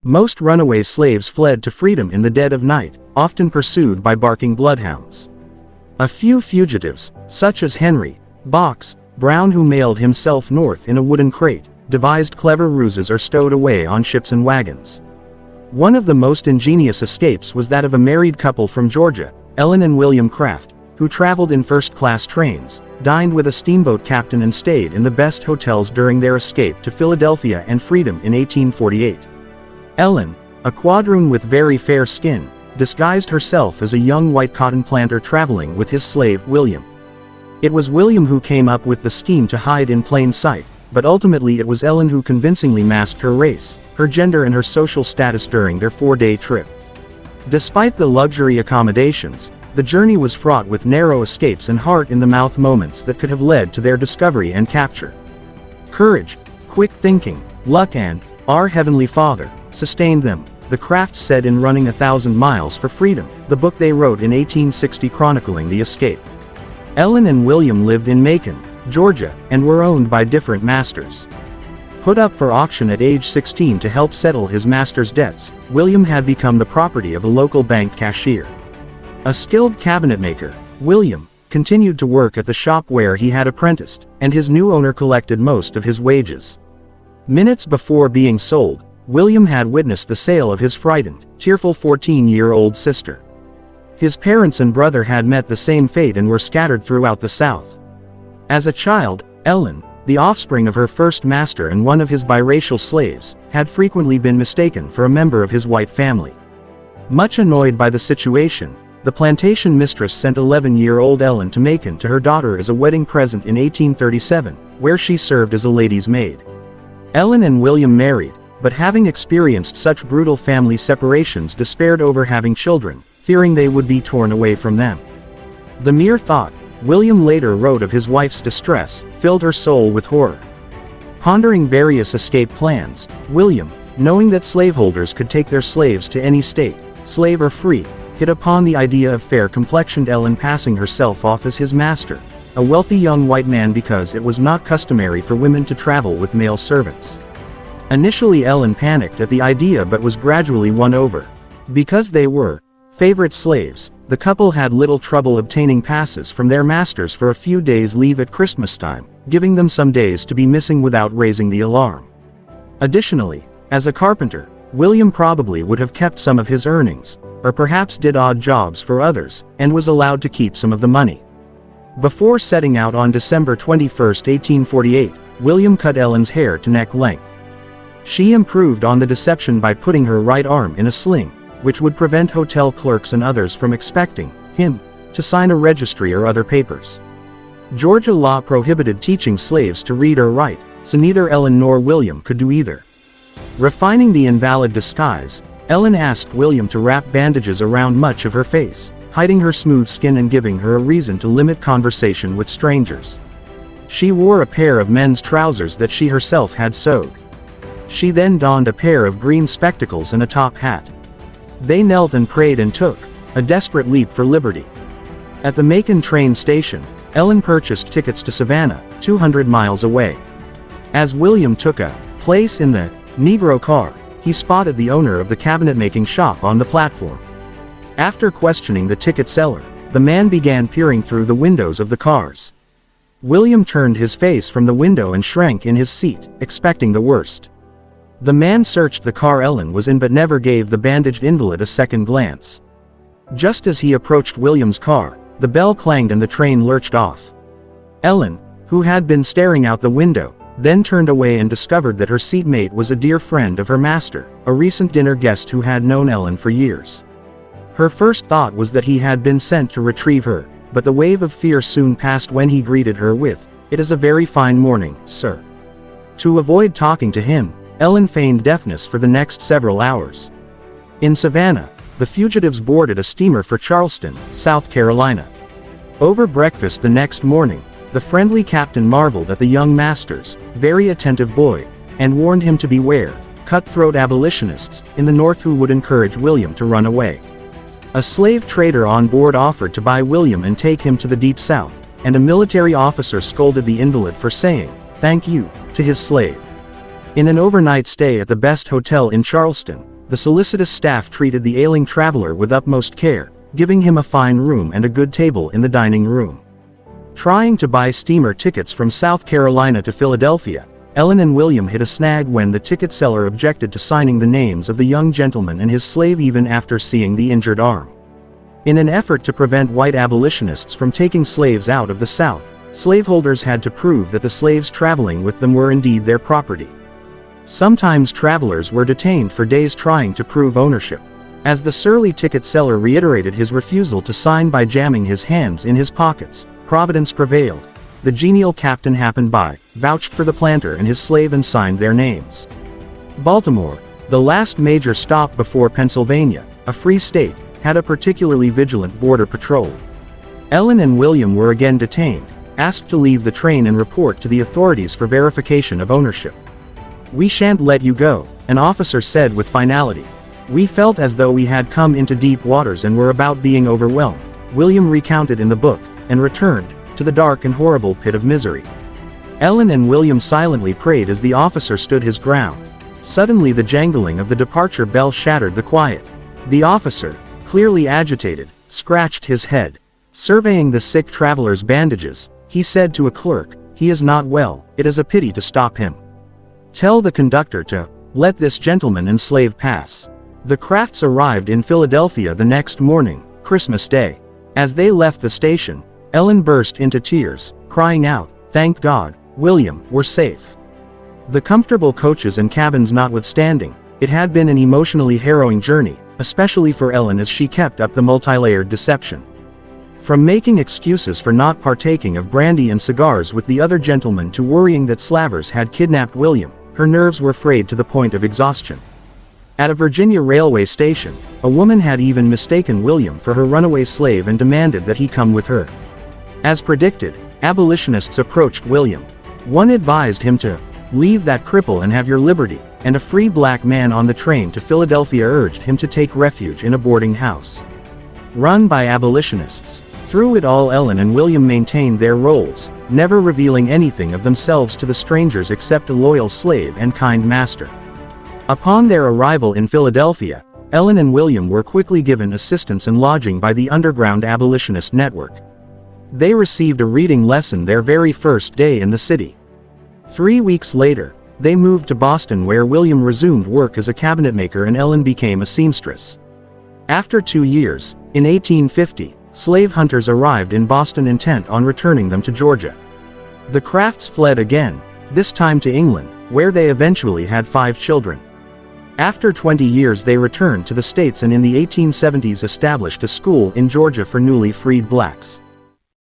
Most runaway slaves fled to freedom in the dead of night, often pursued by barking bloodhounds. A few fugitives, such as Henry Box Brown, who mailed himself north in a wooden crate, devised clever ruses or stowed away on ships and wagons. One of the most ingenious escapes was that of a married couple from Georgia, Ellen and William Craft, who traveled in first-class trains, dined with a steamboat captain and stayed in the best hotels during their escape to Philadelphia and freedom in 1848. Ellen, a quadroon with very fair skin, disguised herself as a young white cotton planter traveling with his slave William. It was William who came up with the scheme to hide in plain sight, but ultimately it was Ellen who convincingly masked her race, her gender and her social status during their 4-day trip. Despite the luxury accommodations, the journey was fraught with narrow escapes and heart-in-the-mouth moments that could have led to their discovery and capture. Courage, quick thinking, luck and our Heavenly Father sustained them, the Crafts said in Running 1,000 Miles for Freedom, the book they wrote in 1860 chronicling the escape. Ellen and William lived in Macon, Georgia, and were owned by different masters. Put up for auction at age 16 to help settle his master's debts, William had become the property of a local bank cashier. A skilled cabinetmaker, William continued to work at the shop where he had apprenticed, and his new owner collected most of his wages. Minutes before being sold, William had witnessed the sale of his frightened, tearful 14-year-old sister. His parents and brother had met the same fate and were scattered throughout the South. As a child, Ellen, the offspring of her first master and one of his biracial slaves, had frequently been mistaken for a member of his white family. Much annoyed by the situation, the plantation mistress sent 11-year-old Ellen to Macon to her daughter as a wedding present in 1837, where she served as a lady's maid. Ellen and William married, but having experienced such brutal family separations despaired over having children, fearing they would be torn away from them. The mere thought, William later wrote of his wife's distress, filled her soul with horror. Pondering various escape plans, William, knowing that slaveholders could take their slaves to any state, slave or free, hit upon the idea of fair-complexioned Ellen passing herself off as his master, a wealthy young white man, because it was not customary for women to travel with male servants. Initially Ellen panicked at the idea but was gradually won over. Because they were favorite slaves, the couple had little trouble obtaining passes from their masters for a few days' leave at Christmas time, giving them some days to be missing without raising the alarm. Additionally, as a carpenter, William probably would have kept some of his earnings, or perhaps did odd jobs for others, and was allowed to keep some of the money. Before setting out on December 21, 1848, William cut Ellen's hair to neck length. She improved on the deception by putting her right arm in a sling, which would prevent hotel clerks and others from expecting him to sign a registry or other papers. Georgia law prohibited teaching slaves to read or write, so neither Ellen nor William could do either. Refining the invalid disguise, Ellen asked William to wrap bandages around much of her face, hiding her smooth skin and giving her a reason to limit conversation with strangers. She wore a pair of men's trousers that she herself had sewed. She then donned a pair of green spectacles and a top hat. They knelt and prayed and took a desperate leap for liberty. At the Macon train station, Ellen purchased tickets to Savannah, 200 miles away. As William took a place in the Negro car, he spotted the owner of the cabinet-making shop on the platform. After questioning the ticket seller, the man began peering through the windows of the cars. William turned his face from the window and shrank in his seat, expecting the worst. The man searched the car Ellen was in but never gave the bandaged invalid a second glance. Just as he approached William's car, the bell clanged and the train lurched off. Ellen, who had been staring out the window, then turned away and discovered that her seatmate was a dear friend of her master, a recent dinner guest who had known Ellen for years. Her first thought was that he had been sent to retrieve her, but the wave of fear soon passed when he greeted her with, "It is a very fine morning, sir." To avoid talking to him, Ellen feigned deafness for the next several hours. In Savannah, the fugitives boarded a steamer for Charleston, South Carolina. Over breakfast the next morning, the friendly captain marveled at the young master's very attentive boy, and warned him to beware cutthroat abolitionists in the North who would encourage William to run away. A slave trader on board offered to buy William and take him to the Deep South, and a military officer scolded the invalid for saying, "Thank you," to his slave. In an overnight stay at the best hotel in Charleston, the solicitous staff treated the ailing traveler with utmost care, giving him a fine room and a good table in the dining room. Trying to buy steamer tickets from South Carolina to Philadelphia, Ellen and William hit a snag when the ticket seller objected to signing the names of the young gentleman and his slave even after seeing the injured arm. In an effort to prevent white abolitionists from taking slaves out of the South, slaveholders had to prove that the slaves traveling with them were indeed their property. Sometimes travelers were detained for days trying to prove ownership. As the surly ticket seller reiterated his refusal to sign by jamming his hands in his pockets, Providence prevailed. The genial captain happened by, vouched for the planter and his slave and signed their names. Baltimore, the last major stop before Pennsylvania, a free state, had a particularly vigilant border patrol. Ellen and William were again detained, asked to leave the train and report to the authorities for verification of ownership. "We shan't let you go," an officer said with finality. "We felt as though we had come into deep waters and were about being overwhelmed," William recounted in the book, and returned to the dark and horrible pit of misery. Ellen and William silently prayed as the officer stood his ground. Suddenly the jangling of the departure bell shattered the quiet. The officer, clearly agitated, scratched his head. Surveying the sick traveler's bandages, he said to a clerk, "He is not well, it is a pity to stop him. Tell the conductor to let this gentleman and slave pass." The Crafts arrived in Philadelphia the next morning, Christmas Day. As they left the station, Ellen burst into tears, crying out, "Thank God, William, we're safe." The comfortable coaches and cabins notwithstanding, it had been an emotionally harrowing journey, especially for Ellen as she kept up the multi-layered deception. From making excuses for not partaking of brandy and cigars with the other gentlemen to worrying that slavers had kidnapped William, her nerves were frayed to the point of exhaustion. At a Virginia railway station, a woman had even mistaken William for her runaway slave and demanded that he come with her. As predicted, abolitionists approached William. One advised him to leave that cripple and have your liberty, and a free black man on the train to Philadelphia urged him to take refuge in a boarding house run by abolitionists. Through it all, Ellen and William maintained their roles, never revealing anything of themselves to the strangers except a loyal slave and kind master. Upon their arrival in Philadelphia, Ellen and William were quickly given assistance and lodging by the underground abolitionist network. They received a reading lesson their very first day in the city. 3 weeks later, they moved to Boston where William resumed work as a cabinetmaker and Ellen became a seamstress. After 2 years, in 1850, slave hunters arrived in Boston intent on returning them to Georgia. The Crafts fled again, this time to England, where they eventually had 5 children. After 20 years they returned to the States and in the 1870s established a school in Georgia for newly freed blacks.